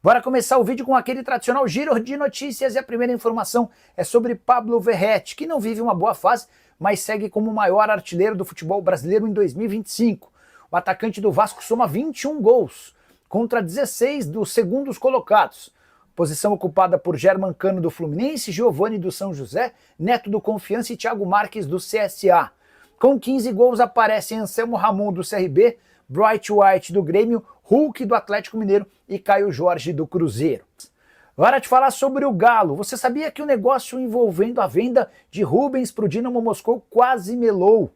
Bora começar o vídeo com aquele tradicional giro de notícias e a primeira informação é sobre Pablo Verratti, que não vive uma boa fase, mas segue como o maior artilheiro do futebol brasileiro em 2025. O atacante do Vasco soma 21 gols, contra 16 dos segundos colocados. Posição ocupada por Germancano do Fluminense, Giovani do São José, Neto do Confiança e Thiago Marques do CSA. Com 15 gols aparecem Anselmo Ramon do CRB, Bright White do Grêmio, Hulk do Atlético Mineiro e Caio Jorge do Cruzeiro. Agora te falar sobre o Galo. Você sabia que o negócio envolvendo a venda de Rubens para o Dinamo Moscou quase melou?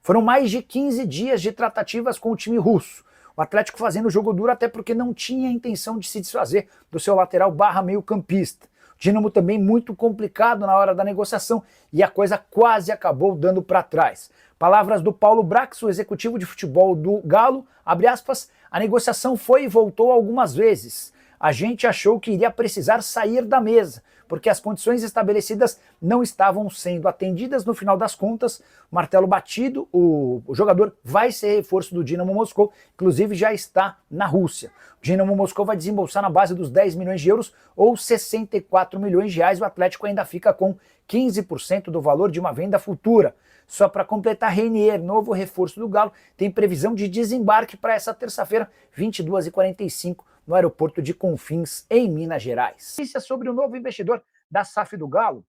Foram mais de 15 dias de tratativas com o time russo. O Atlético fazendo jogo duro até porque não tinha intenção de se desfazer do seu lateral / meio-campista. O Dinamo também muito complicado na hora da negociação e a coisa quase acabou dando para trás. Palavras do Paulo Brax, o executivo de futebol do Galo, abre aspas, a negociação foi e voltou algumas vezes. A gente achou que iria precisar sair da mesa, porque as condições estabelecidas não estavam sendo atendidas. No final das contas, martelo batido, o jogador vai ser reforço do Dinamo Moscou, inclusive já está na Rússia. O Dinamo Moscou vai desembolsar na base dos 10 milhões de euros ou 64 milhões de reais. O Atlético ainda fica com 15% do valor de uma venda futura. Só para completar, Renier, novo reforço do Galo, tem previsão de desembarque para essa terça-feira, 22h45, no aeroporto de Confins, em Minas Gerais. Notícia sobre o novo investidor da SAF do Galo?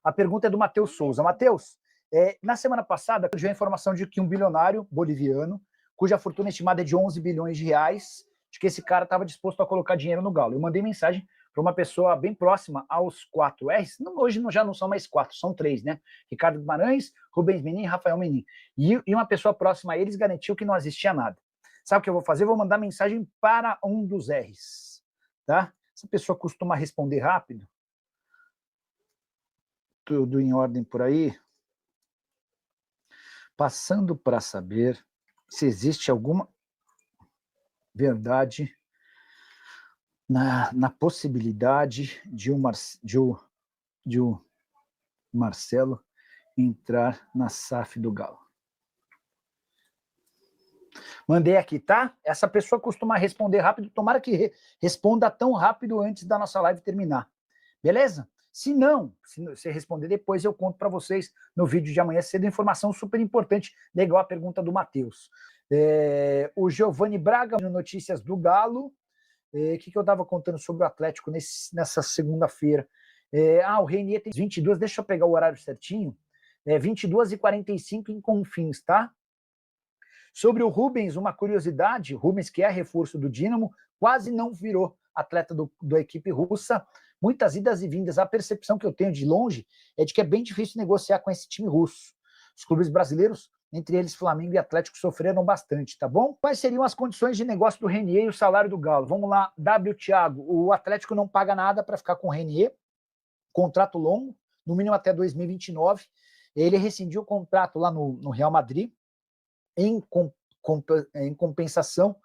A pergunta é do Matheus Souza. Matheus, na semana passada, surgiu a informação de que um bilionário boliviano, cuja fortuna estimada é de 11 bilhões de reais, de que esse cara estava disposto a colocar dinheiro no Galo. Eu mandei mensagem para uma pessoa bem próxima aos 4 R's, hoje já não são mais 4, são 3, né? Ricardo Guimarães, Rubens Menin e Rafael Menin. E uma pessoa próxima a eles garantiu que não existia nada. Sabe o que eu vou fazer? Eu vou mandar mensagem para um dos R's, tá? Essa pessoa costuma responder rápido. Tudo em ordem por aí. Passando para saber se existe alguma verdade na possibilidade de o Marcelo entrar na SAF do Galo. Mandei aqui, tá? Essa pessoa costuma responder rápido, tomara que responda tão rápido antes da nossa live terminar. Beleza? Se não, se você responder depois, eu conto para vocês no vídeo de amanhã cedo, informação super importante, legal a pergunta do Matheus. O Giovani Braga, notícias do Galo. O que eu estava contando sobre o Atlético nessa segunda-feira? O Renier tem 22, deixa eu pegar o horário certinho, 22h45 em Confins, tá? Sobre o Rubens, uma curiosidade, Rubens, que é reforço do Dinamo, quase não virou atleta da equipe russa, muitas idas e vindas. A percepção que eu tenho de longe é de que é bem difícil negociar com esse time russo. Os clubes brasileiros, entre eles Flamengo e Atlético, sofreram bastante, tá bom? Quais seriam as condições de negócio do Renier e o salário do Galo? Vamos lá, Thiago, o Atlético não paga nada para ficar com o Renier, contrato longo, no mínimo até 2029, ele rescindiu o contrato lá no Real Madrid, em compensação,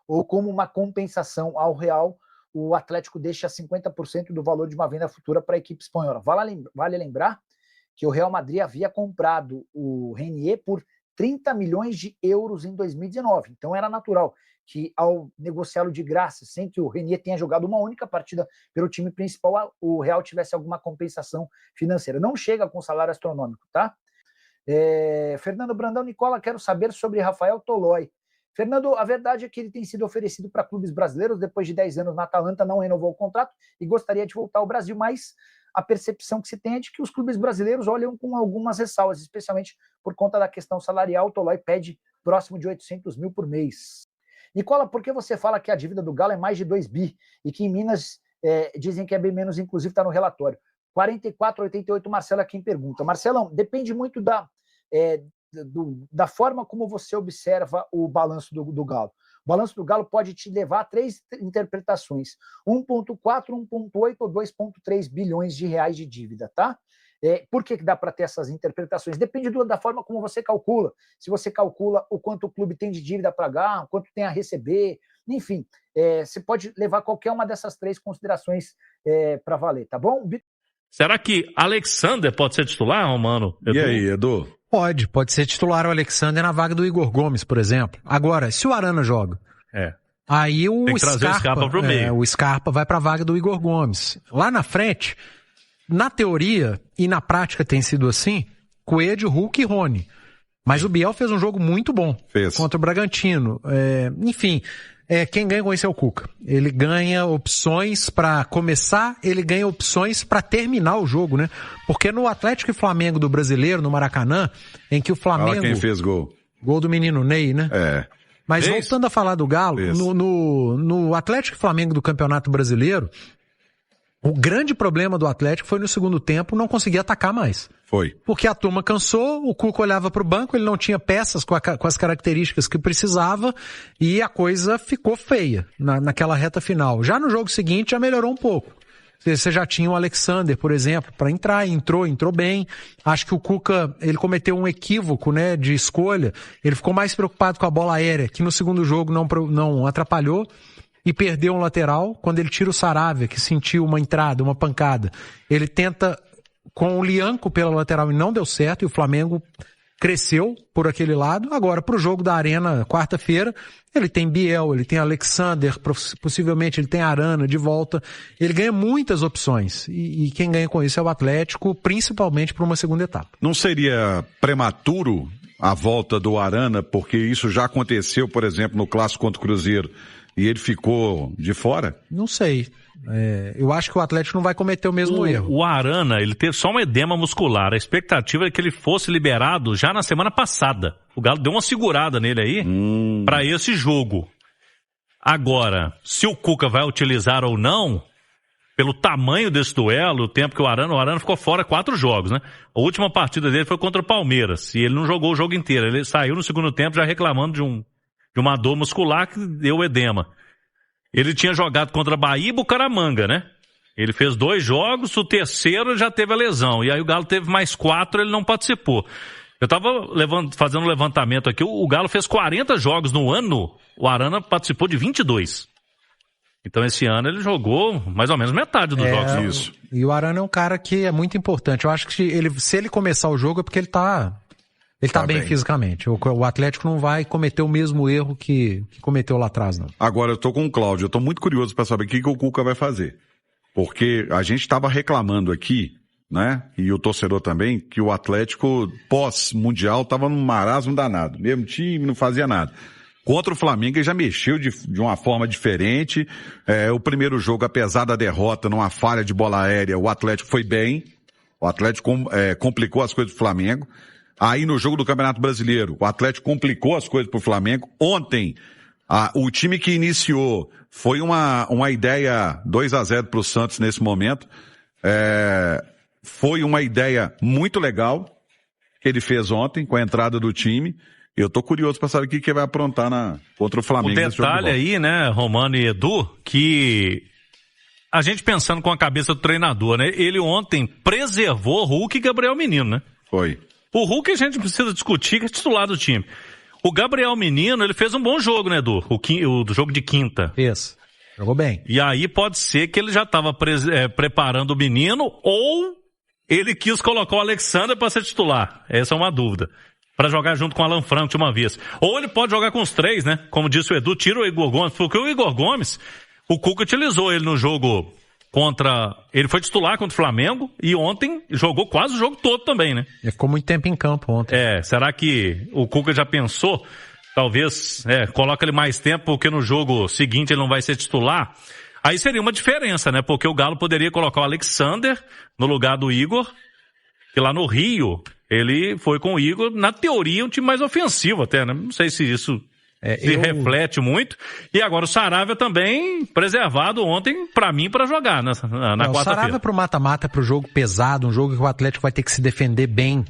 ou como uma compensação ao Real, o Atlético deixa 50% do valor de uma venda futura para a equipe espanhola. Vale lembrar que o Real Madrid havia comprado o Renier por 30 milhões de euros em 2019. Então era natural que, ao negociá-lo de graça, sem que o Renier tenha jogado uma única partida pelo time principal, o Real tivesse alguma compensação financeira. Não chega com salário astronômico, tá? Fernando Brandão, Nicola, quero saber sobre Rafael Tolói. Fernando, a verdade é que ele tem sido oferecido para clubes brasileiros, depois de 10 anos na Atalanta, não renovou o contrato e gostaria de voltar ao Brasil, mas a percepção que se tem é de que os clubes brasileiros olham com algumas ressalvas, especialmente por conta da questão salarial. O Tolói pede próximo de 800 mil por mês. Nicola, por que você fala que a dívida do Galo é mais de 2 bi e que em Minas dizem que é bem menos, inclusive está no relatório? 4488, Marcelo aqui em pergunta. Marcelão, depende muito da forma como você observa o balanço do Galo. O balanço do Galo pode te levar a 3 interpretações: 1,4, 1,8 ou 2,3 bilhões de reais de dívida, tá? Por que dá para ter essas interpretações? Depende da forma como você calcula. Se você calcula o quanto o clube tem de dívida para pagar, o quanto tem a receber, enfim, você pode levar qualquer uma dessas 3 considerações para valer, tá bom? Será que Alexander pode ser titular, Romano? E aí, Edu? Pode ser titular o Alexander na vaga do Igor Gomes, por exemplo. Agora, se o Arana joga, Aí Tem que trazer o Scarpa pro meio. O Scarpa vai para a vaga do Igor Gomes. Lá na frente, na teoria e na prática tem sido assim, Coelho, Hulk e Rony. Mas o Biel fez um jogo muito bom contra o Bragantino. Enfim, quem ganha com isso é o Cuca. Ele ganha opções para começar, ele ganha opções para terminar o jogo, né? Porque no Atlético e Flamengo do Brasileiro, no Maracanã, em que o Flamengo... Fala quem fez gol. Gol do menino Ney, né? Mas voltando a falar do Galo, no Atlético e Flamengo do Campeonato Brasileiro, o grande problema do Atlético foi no segundo tempo não conseguir atacar mais. Foi. Porque a turma cansou, o Cuca olhava para o banco, ele não tinha peças com as características que precisava e a coisa ficou feia naquela reta final. Já no jogo seguinte já melhorou um pouco. Você já tinha o Alexander, por exemplo, para entrar, entrou bem. Acho que o Cuca, ele cometeu um equívoco, né, de escolha. Ele ficou mais preocupado com a bola aérea, que no segundo jogo não atrapalhou, e perdeu um lateral. Quando ele tira o Saravia, que sentiu uma entrada, uma pancada, ele tenta com o Lianco pela lateral e não deu certo, e o Flamengo cresceu por aquele lado. Agora, pro jogo da Arena, quarta-feira, ele tem Biel, ele tem Alexander, possivelmente ele tem Arana de volta. Ele ganha muitas opções. E quem ganha com isso é o Atlético, principalmente para uma segunda etapa. Não seria prematuro a volta do Arana, porque isso já aconteceu, por exemplo, no Clássico contra o Cruzeiro, e ele ficou de fora? Não sei. Eu acho que o Atlético não vai cometer o mesmo erro. O Arana, ele teve só um edema muscular. A expectativa é que ele fosse liberado já na semana passada. O Galo deu uma segurada nele aí para esse jogo. Agora, se o Cuca vai utilizar ou não, pelo tamanho desse duelo, o tempo que o Arana ficou fora 4 jogos, né? A última partida dele foi contra o Palmeiras e ele não jogou o jogo inteiro. Ele saiu no segundo tempo já reclamando de uma dor muscular que deu edema. Ele tinha jogado contra Bahia e Bucaramanga, né? Ele fez 2 jogos, o terceiro já teve a lesão. E aí o Galo teve mais 4, ele não participou. Eu tava fazendo um levantamento aqui, o Galo fez 40 jogos no ano, o Arana participou de 22. Então esse ano ele jogou mais ou menos metade dos jogos. Isso. E o Arana é um cara que é muito importante. Eu acho que se ele começar o jogo é porque ele tá bem fisicamente. O Atlético não vai cometer o mesmo erro que cometeu lá atrás, não. Agora eu tô com o Cláudio, eu tô muito curioso para saber o que o Cuca vai fazer. Porque a gente estava reclamando aqui, né, e o torcedor também, que o Atlético pós-mundial tava num marasmo danado. Mesmo time, não fazia nada. Contra o Flamengo ele já mexeu de uma forma diferente. O primeiro jogo, apesar da derrota, numa falha de bola aérea, o Atlético foi bem. O Atlético complicou as coisas do Flamengo. Aí no jogo do Campeonato Brasileiro, o Atlético complicou as coisas pro Flamengo. Ontem, o time que iniciou foi uma ideia 2-0 pro Santos nesse momento. Foi uma ideia muito legal que ele fez ontem com a entrada do time. Eu tô curioso para saber o que vai aprontar contra o Flamengo. O detalhe aí, né, Romano e Edu, que a gente pensando com a cabeça do treinador, né? Ele ontem preservou Hulk e Gabriel Menino, né? Foi. O Hulk a gente precisa discutir, que é titular do time. O Gabriel Menino, ele fez um bom jogo, né, Edu? O jogo de quinta. Fez. Jogou bem. E aí pode ser que ele já estava preparando o menino ou ele quis colocar o Alexander para ser titular. Essa é uma dúvida. Para jogar junto com o Alan Franco de uma vez. Ou ele pode jogar com os 3, né? Como disse o Edu, tira o Igor Gomes. Porque o Igor Gomes, o Cuca utilizou ele no jogo ele foi titular contra o Flamengo e ontem jogou quase o jogo todo também, né? Ele ficou muito tempo em campo ontem. Será que o Cuca já pensou? Talvez, coloca ele mais tempo porque no jogo seguinte ele não vai ser titular. Aí seria uma diferença, né? Porque o Galo poderia colocar o Alexander no lugar do Igor, que lá no Rio ele foi com o Igor, na teoria um time mais ofensivo até, né? Não sei se isso reflete muito. E agora o Saravia também preservado ontem, pra mim, pra jogar na quarta-feira. O Saravia pro mata-mata, pro jogo pesado, um jogo que o Atlético vai ter que se defender bem.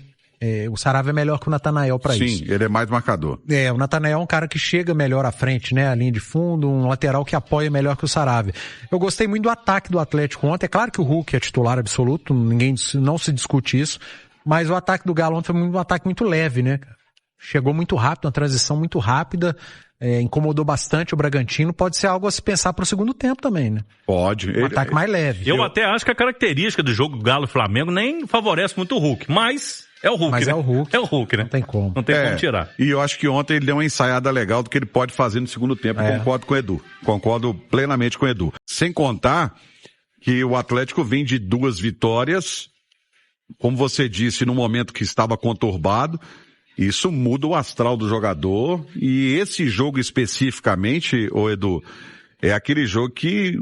O Saravia é melhor que o Natanael pra isso. Sim, ele é mais marcador. O Natanael é um cara que chega melhor à frente, né? A linha de fundo, um lateral que apoia melhor que o Saravia. Eu gostei muito do ataque do Atlético ontem. É claro que o Hulk é titular absoluto, não se discute isso. Mas o ataque do Galo ontem foi um ataque muito leve, né? Chegou muito rápido, uma transição muito rápida, incomodou bastante o Bragantino. Pode ser algo a se pensar pro segundo tempo também, né? Pode. Um ataque mais leve. Eu até acho que a característica do jogo do Galo e Flamengo nem favorece muito o Hulk, mas É o Hulk, Mas né? é o Hulk. É o Hulk, né? Não tem como. Não tem como tirar. E eu acho que ontem ele deu uma ensaiada legal do que ele pode fazer no segundo tempo. Concordo com o Edu. Concordo plenamente com o Edu. Sem contar que o Atlético vem de 2 vitórias, como você disse, no momento que estava conturbado. Isso muda o astral do jogador. E esse jogo especificamente, ô Edu, é aquele jogo que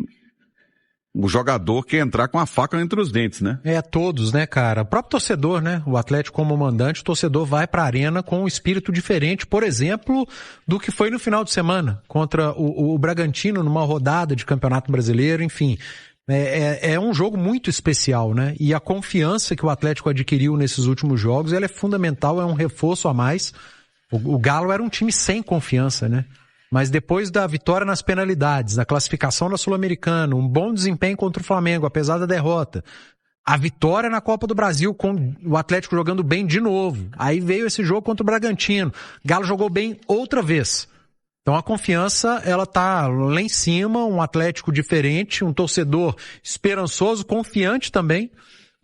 o jogador quer entrar com a faca entre os dentes, né? Todos, né, cara? O próprio torcedor, né? O Atlético como mandante, o torcedor vai pra arena com um espírito diferente, por exemplo, do que foi no final de semana, contra o Bragantino numa rodada de Campeonato Brasileiro, enfim. É um jogo muito especial, né? E a confiança que o Atlético adquiriu nesses últimos jogos, ela é fundamental, é um reforço a mais. O Galo era um time sem confiança, né? Mas depois da vitória nas penalidades, da classificação na Sul-Americana, um bom desempenho contra o Flamengo, apesar da derrota, a vitória na Copa do Brasil com o Atlético jogando bem de novo. Aí veio esse jogo contra o Bragantino. Galo jogou bem outra vez. Então a confiança, ela tá lá em cima, um Atlético diferente, um torcedor esperançoso, confiante também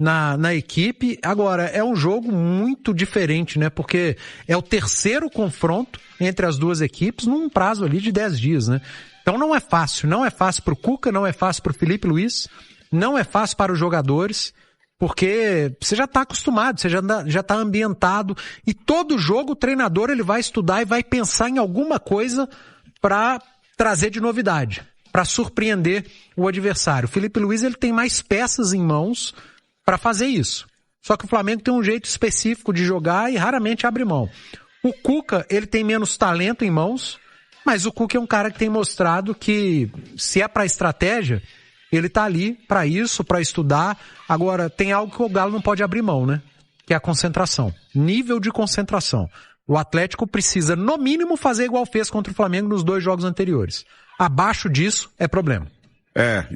na equipe. Agora, é um jogo muito diferente, né? Porque é o terceiro confronto entre as duas equipes num prazo ali de 10 dias, né? Então não é fácil pro Cuca, não é fácil pro Felipe Luiz, não é fácil para os jogadores, porque você já tá acostumado, você já tá ambientado, e todo jogo o treinador ele vai estudar e vai pensar em alguma coisa para trazer de novidade, para surpreender o adversário. O Felipe Luiz ele tem mais peças em mãos para fazer isso. Só que o Flamengo tem um jeito específico de jogar e raramente abre mão. O Cuca, ele tem menos talento em mãos, mas o Cuca é um cara que tem mostrado que, se é para estratégia, ele tá ali para isso, para estudar. Agora, tem algo que o Galo não pode abrir mão, né? Que é a concentração. Nível de concentração. O Atlético precisa, no mínimo, fazer igual fez contra o Flamengo nos 2 jogos anteriores. Abaixo disso, é problema.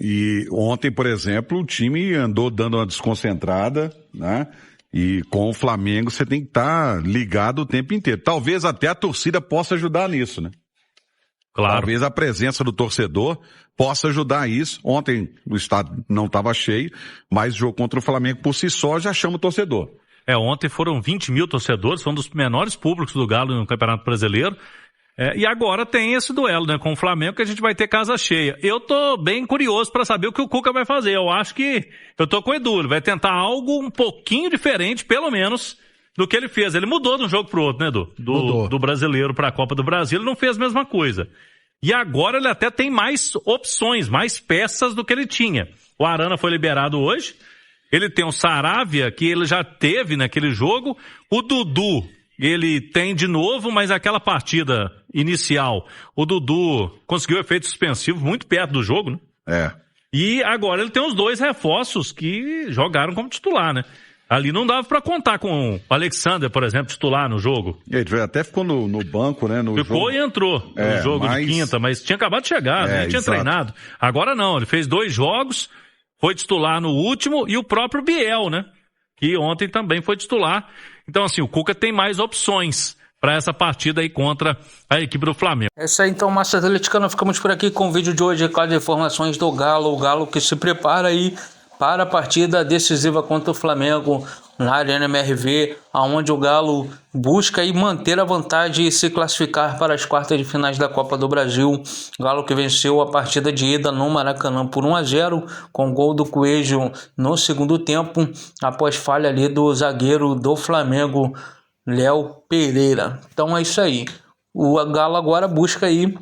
E ontem, por exemplo, o time andou dando uma desconcentrada, né? E com o Flamengo você tem que estar ligado o tempo inteiro. Talvez até a torcida possa ajudar nisso, né? Claro. Talvez a presença do torcedor possa ajudar isso. Ontem o estádio não estava cheio, mas o jogo contra o Flamengo por si só já chama o torcedor. Ontem foram 20 mil torcedores, foi um dos menores públicos do Galo no Campeonato Brasileiro. E agora tem esse duelo, né, com o Flamengo, que a gente vai ter casa cheia. Eu tô bem curioso para saber o que o Cuca vai fazer. Eu acho que eu tô com o Edu, ele vai tentar algo um pouquinho diferente, pelo menos, do que ele fez. Ele mudou de um jogo pro outro, né, Edu? Do Brasileiro para a Copa do Brasil, ele não fez a mesma coisa. E agora ele até tem mais opções, mais peças do que ele tinha. O Arana foi liberado hoje. Ele tem o Saravia, que ele já teve naquele jogo. O Dudu, ele tem de novo, mas aquela partida inicial, o Dudu conseguiu efeito suspensivo muito perto do jogo, né? E agora ele tem os 2 reforços que jogaram como titular, né? Ali não dava pra contar com o Alexander, por exemplo, titular no jogo. Ele até ficou no banco, né? Ficou e entrou no jogo de quinta, mas tinha acabado de chegar, nem tinha treinado. Agora não, ele fez 2 jogos, foi titular no último, e o próprio Biel, né? Que ontem também foi titular. Então, assim, o Cuca tem mais opções para essa partida aí contra a equipe do Flamengo. É isso aí, então, Massa Atleticana. Ficamos por aqui com o vídeo de hoje com as informações do Galo. O Galo que se prepara aí para a partida decisiva contra o Flamengo na Arena MRV, onde o Galo busca aí manter a vantagem e se classificar para as quartas de finais da Copa do Brasil. Galo que venceu a partida de ida no Maracanã por 1-0, com gol do Coelho no segundo tempo, após falha ali do zagueiro do Flamengo, Léo Pereira. Então é isso aí. O Galo agora busca aí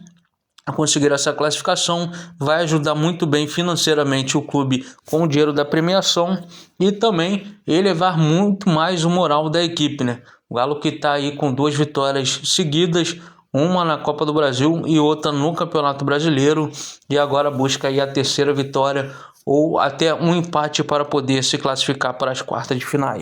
a conseguir essa classificação, vai ajudar muito bem financeiramente o clube com o dinheiro da premiação e também elevar muito mais o moral da equipe, né? O Galo que está aí com 2 vitórias seguidas, uma na Copa do Brasil e outra no Campeonato Brasileiro, e agora busca aí a 3ª vitória ou até um empate para poder se classificar para as quartas de finais.